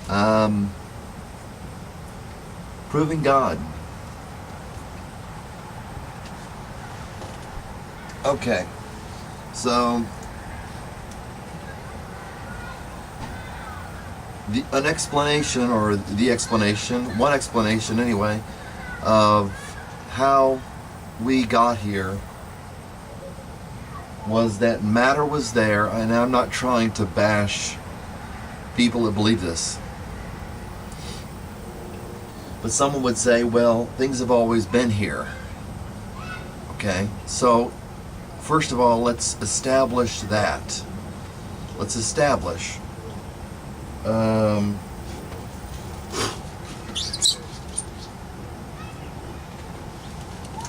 Um, Proving God. Okay, so an explanation, or the explanation, one explanation anyway, of how we got here was that matter was there, and I'm not trying to bash people that believe this. But someone would say, well, things have always been here. Okay, so first of all, let's establish that. Let's establish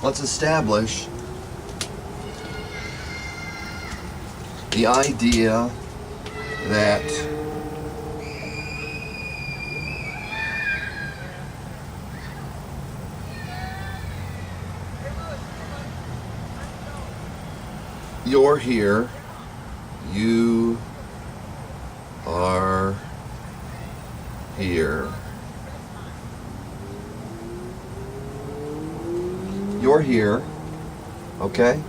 let's establish the idea that you're here, you are here. You're here, okay?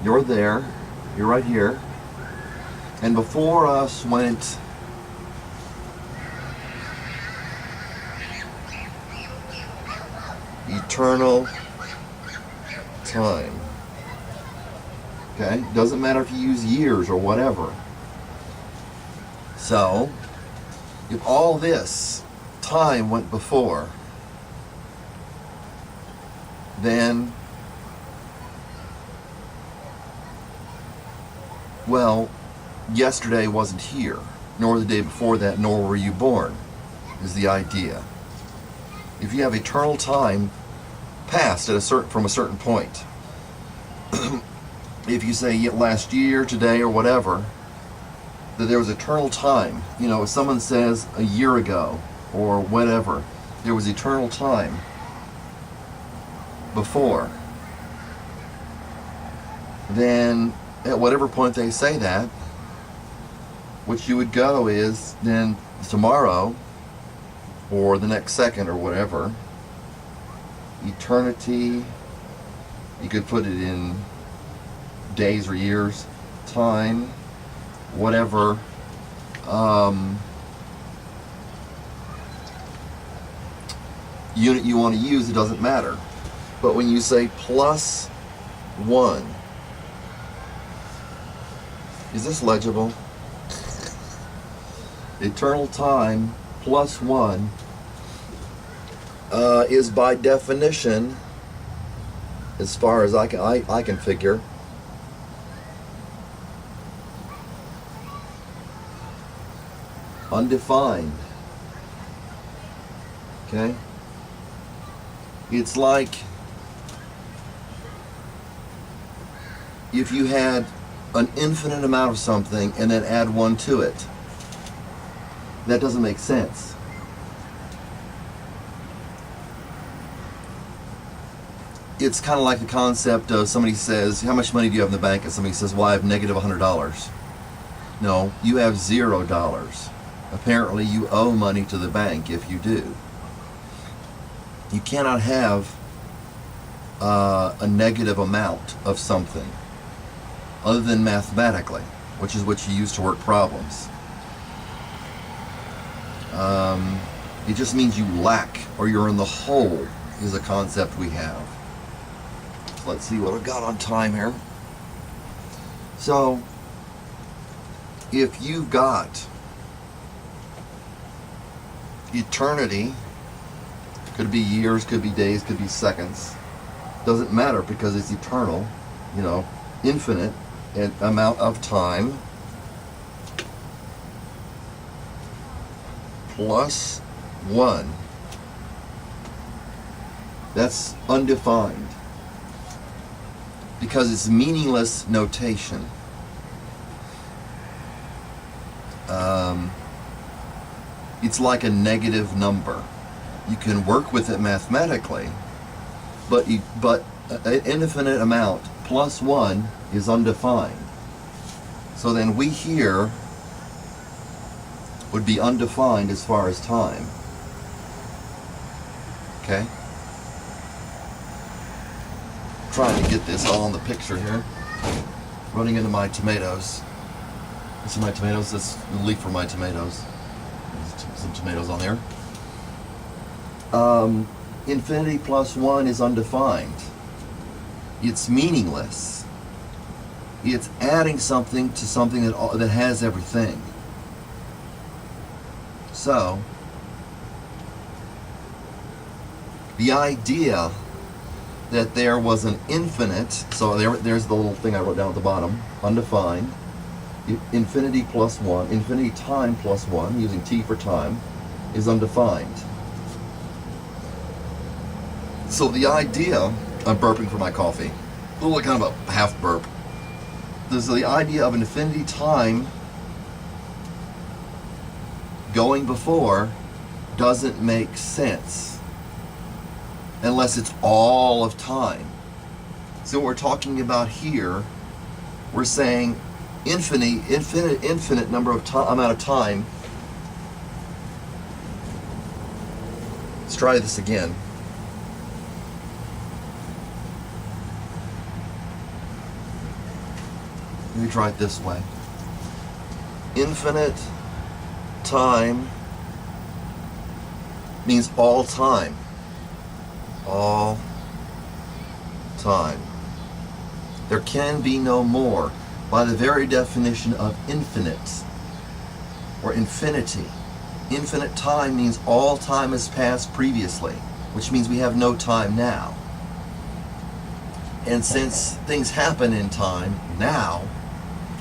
You're there, you're right here. And before us went eternal time. Okay? Doesn't matter if you use years or whatever. So, if all this time went before, then, well, yesterday wasn't here, nor the day before that, nor were you born, is the idea. If you have eternal time past at from a certain point, if you say last year, today, or whatever, that there was eternal time, if someone says a year ago or whatever, there was eternal time before, then at whatever point they say that, what you would go is then tomorrow or the next second or whatever, eternity, you could put it in days or years, time, whatever, unit you want to use, it doesn't matter. But when you say plus 1, is this legible? Eternal time plus 1 is by definition, as far as I can figure, undefined. Okay? It's like if you had an infinite amount of something and then add 1 to it. That doesn't make sense. It's kind of like the concept of somebody says, how much money do you have in the bank? And somebody says, well, I have negative $100. No, you have $0. Apparently you owe money to the bank if you do. You cannot have a negative amount of something other than mathematically, which is what you use to work problems. It just means you lack, or you're in the hole, is a concept we have. So let's see what I've got on time here. So, if you've got eternity, could be years, could be days, could be seconds, doesn't matter because it's eternal, infinite amount of time, plus 1. That's undefined because it's meaningless notation. It's like a negative number. You can work with it mathematically, but an infinite amount plus 1 is undefined. So then we here would be undefined as far as time. Okay? Trying to get this all in the picture here. Running into my tomatoes. This is my tomatoes. This is the leaf for my tomatoes. There's some tomatoes on there. Infinity plus 1 is undefined. It's meaningless. It's adding something to something that has everything. So, the idea that there was an infinite, so there's the little thing I wrote down at the bottom, undefined, infinity plus 1, infinity time plus 1, using t for time, is undefined. So the idea, I'm burping for my coffee, a little kind of a half burp. There's the idea of infinity time going before doesn't make sense unless it's all of time. So what we're talking about here, we're saying infinite number of amount of time. Let's try this again. Let me try it this way. Infinite time means all time. All time. There can be no more by the very definition of infinite or infinity. Infinite time means all time has passed previously, which means we have no time now. And since things happen in time now,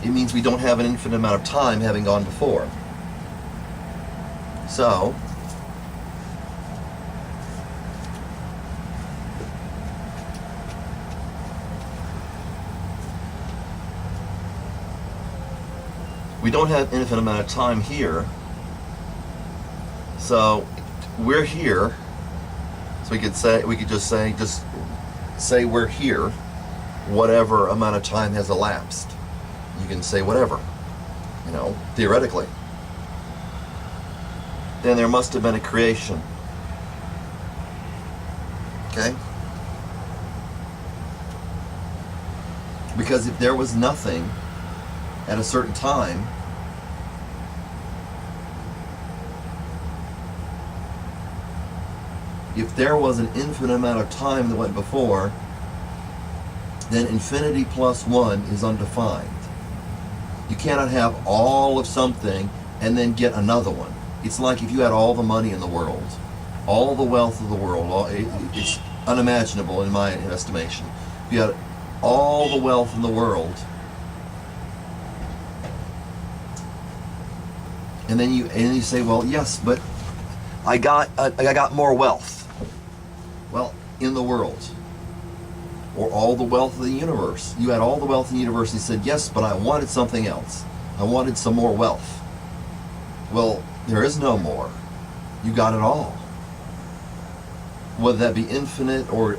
it means we don't have an infinite amount of time having gone before. So, we don't have infinite amount of time here. So we're here. So we could just say we're here, whatever amount of time has elapsed. You can say whatever, theoretically. Then there must have been a creation. Okay? Because if there was nothing at a certain time, if there was an infinite amount of time that went before, then infinity plus 1 is undefined. You cannot have all of something and then get another one. It's like if you had all the money in the world, all the wealth of the world, it's unimaginable in my estimation. If you had all the wealth in the world, and then you say, well, yes, but I got more wealth. Well, in the world, or all the wealth of the universe. You had all the wealth in the universe, and you said, yes, but I wanted something else. I wanted some more wealth. Well, there is no more. You got it all. Whether that be infinite or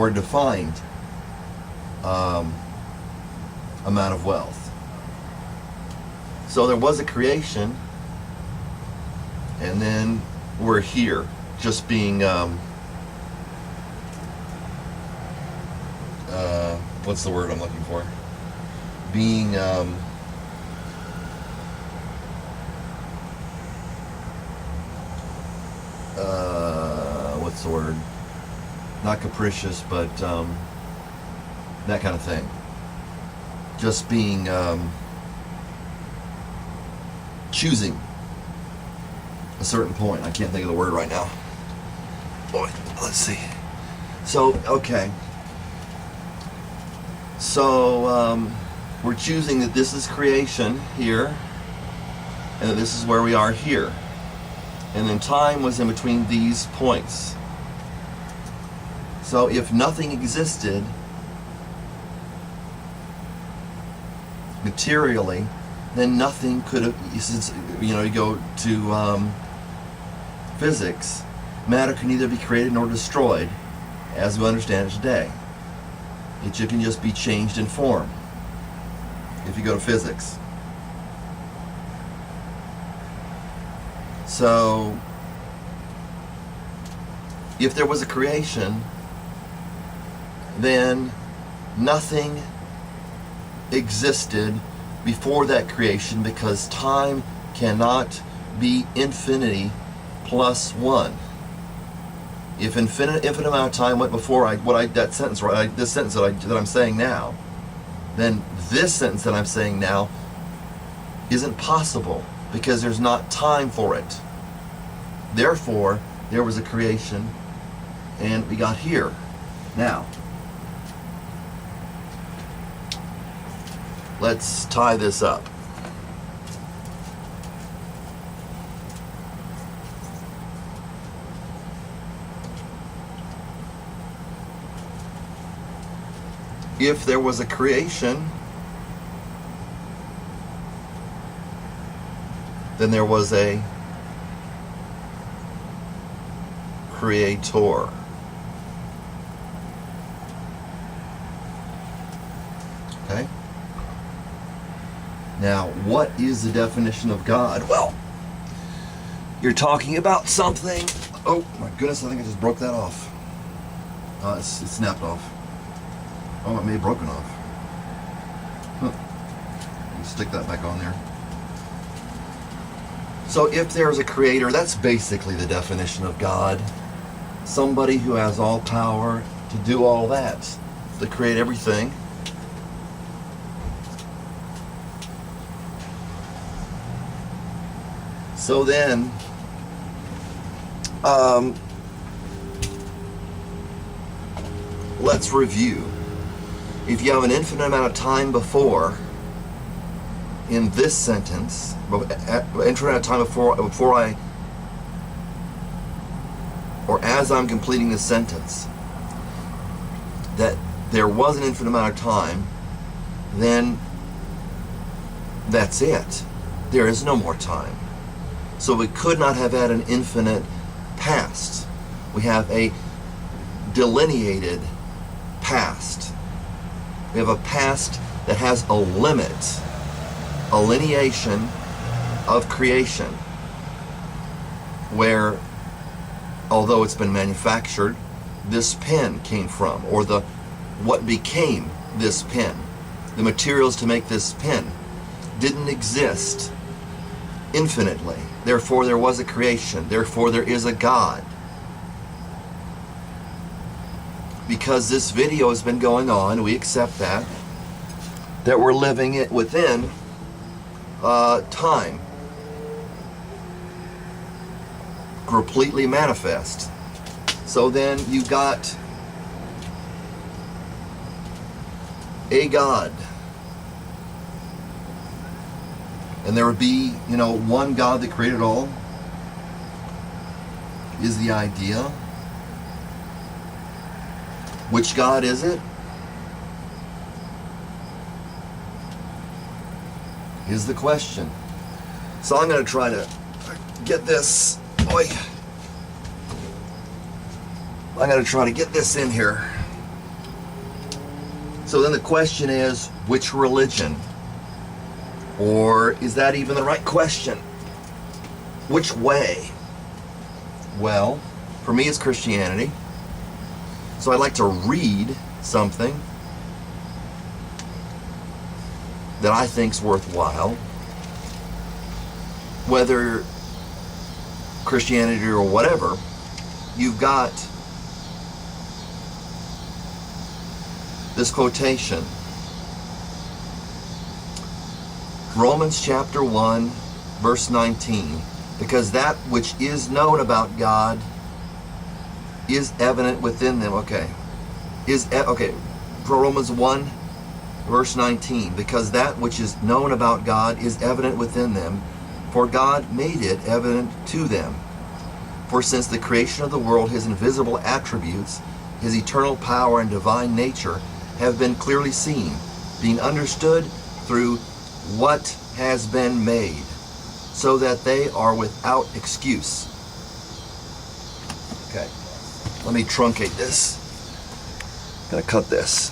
defined amount of wealth. So there was a creation, and then we're here, just being what's the word I'm looking for? Being what's the word? Not capricious, but that kind of thing. Just being choosing a certain point. I can't think of the word right now. Boy, let's see. So, okay. So, we're choosing that this is creation here, and that this is where we are here. And then time was in between these points. So if nothing existed materially, then nothing could have, since, you go to physics, matter can neither be created nor destroyed as we understand it today. It can just be changed in form if you go to physics. So, if there was a creation, then nothing existed before that creation, because time cannot be infinity plus one. If infinite amount of time went before this sentence that I'm saying now, then this sentence that I'm saying now isn't possible, because there's not time for it. Therefore, there was a creation, and we got here. Now, let's tie this up. If there was a creation, then there was a creator. Okay? Now, what is the definition of God? Well, you're talking about something. Oh my goodness, I think I just broke that off. It snapped off. Oh, it may have broken off. Huh. Let me stick that back on there. So if there's a creator, that's basically the definition of God. Somebody who has all power to do all that, to create everything. So then, let's review. If you have an infinite amount of time before, in this sentence, infinite amount of time before I, or as I'm completing this sentence, that there was an infinite amount of time, then that's it. There is no more time. So we could not have had an infinite past. We have a delineated past. We have a past that has a limit, a lineation of creation, where, although it's been manufactured, this pen came from, or what became this pen. The materials to make this pen didn't exist infinitely. Therefore, there was a creation. Therefore, there is a God. Because this video has been going on, we accept that we're living it within time, completely manifest. So then you got a God, and there would be, one God that created all, is the idea. Which God is it? Is the question. So I'm going to try to get this. I'm going to try to get this in here. So then the question is, which religion? Or is that even the right question? Which way? Well, for me it's Christianity. So I'd like to read something that I think's worthwhile, whether Christianity or whatever. You've got this quotation, Romans chapter 1, verse 19, because that which is known about God is evident within them. Romans 1, verse 19, because that which is known about God is evident within them, for God made it evident to them. For since the creation of the world, his invisible attributes, his eternal power and divine nature have been clearly seen, being understood through what has been made, so that they are without excuse. Okay, let me truncate this. I'm gonna cut this.